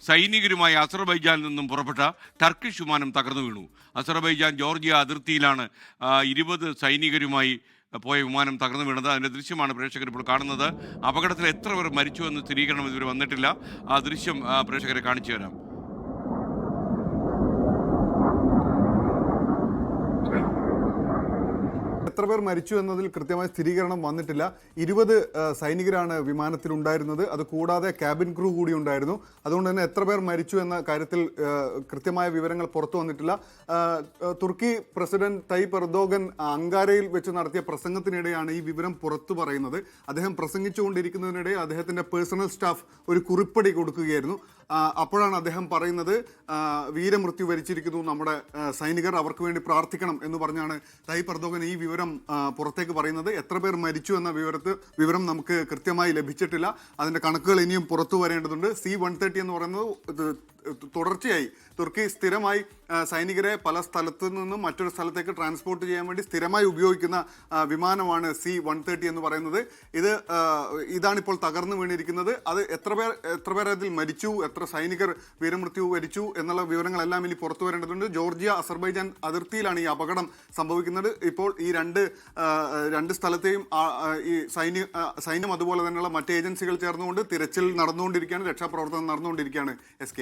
സൈനികരുമായി അസർബൈജാനിൽ നിന്നും പുറപ്പെട്ട ടർക്കിഷ് വിമാനം തകർന്നു വീണു. അസർബൈജാൻ ജോർജിയ അതിർത്തിയിലാണ് 20 സൈനികരുമായി പോയ വിമാനം തകർന്നു വീണത്. അതിൻ്റെ ദൃശ്യമാണ് പ്രേക്ഷകർ ഇപ്പോൾ കാണുന്നത്. അപകടത്തിൽ എത്ര പേർ മരിച്ചു എന്ന് സ്ഥിരീകരണം ഇതുവരെ വന്നിട്ടില്ല. ആ ദൃശ്യം പ്രേക്ഷകരെ കാണിച്ചു തരാം. എത്ര പേർ മരിച്ചു എന്നതിൽ കൃത്യമായ സ്ഥിരീകരണം വന്നിട്ടില്ല. 20 സൈനികരാണ് വിമാനത്തിലുണ്ടായിരുന്നത്. അത് കൂടാതെ ക്യാബിൻ ക്രൂ കൂടി ഉണ്ടായിരുന്നു. അതുകൊണ്ട് തന്നെ എത്ര പേർ മരിച്ചു എന്ന കാര്യത്തിൽ കൃത്യമായ വിവരങ്ങൾ പുറത്തു വന്നിട്ടില്ല. തുർക്കി പ്രസിഡന്റ് തയ്യിപ്പ് എർദോഗൻ അങ്കാരയിൽ വെച്ച് നടത്തിയ പ്രസംഗത്തിനിടെയാണ് ഈ വിവരം പുറത്തു പറയുന്നത്. അദ്ദേഹം പ്രസംഗിച്ചുകൊണ്ടിരിക്കുന്നതിനിടെ അദ്ദേഹത്തിന്റെ പേഴ്സണൽ സ്റ്റാഫ് ഒരു കുറിപ്പടി കൊടുക്കുകയായിരുന്നു. അപ്പോഴാണ് അദ്ദേഹം പറയുന്നത്, വീരമൃത്യു വരിച്ചിരിക്കുന്നു നമ്മുടെ സൈനികർ, അവർക്ക് വേണ്ടി പ്രാർത്ഥിക്കണം എന്ന് പറഞ്ഞാണ് തയ്യിപ്പ് എർദോഗൻ ഈ വിവരം പുറത്തേക്ക് പറയുന്നത്. എത്ര പേർ മരിച്ചു എന്ന വിവരം നമുക്ക് കൃത്യമായി ലഭിച്ചിട്ടില്ല. അതിന്റെ കണക്കുകൾ ഇനിയും പുറത്തു വരേണ്ടതുണ്ട്. C-130 എന്ന് പറയുന്നത് തുടർച്ചയായി തുർക്കി സ്ഥിരമായി സൈനികരെ പല സ്ഥലത്തു നിന്നും മറ്റൊരു സ്ഥലത്തേക്ക് ട്രാൻസ്പോർട്ട് ചെയ്യാൻ വേണ്ടി സ്ഥിരമായി ഉപയോഗിക്കുന്ന വിമാനമാണ് C-130 എന്ന് പറയുന്നത്. ഇതാണിപ്പോൾ തകർന്നു വീണിരിക്കുന്നത്. അത് എത്ര പേർ അതിൽ മരിച്ചു, എത്ര സൈനികർ വീരമൃത്യു വരിച്ചു എന്നുള്ള വിവരങ്ങളെല്ലാം ഇനി പുറത്തു വരേണ്ടതുണ്ട്. ജോർജിയ അസർബൈജാൻ അതിർത്തിയിലാണ് ഈ അപകടം സംഭവിക്കുന്നത്. ഇപ്പോൾ ഈ രണ്ട് സ്ഥലത്തെയും ഈ സൈന്യം അതുപോലെ തന്നെയുള്ള മറ്റ് ഏജൻസികൾ ചേർന്നുകൊണ്ട് തിരച്ചിൽ നടന്നുകൊണ്ടിരിക്കുകയാണ്, രക്ഷാപ്രവർത്തനം നടന്നുകൊണ്ടിരിക്കുകയാണ്. SK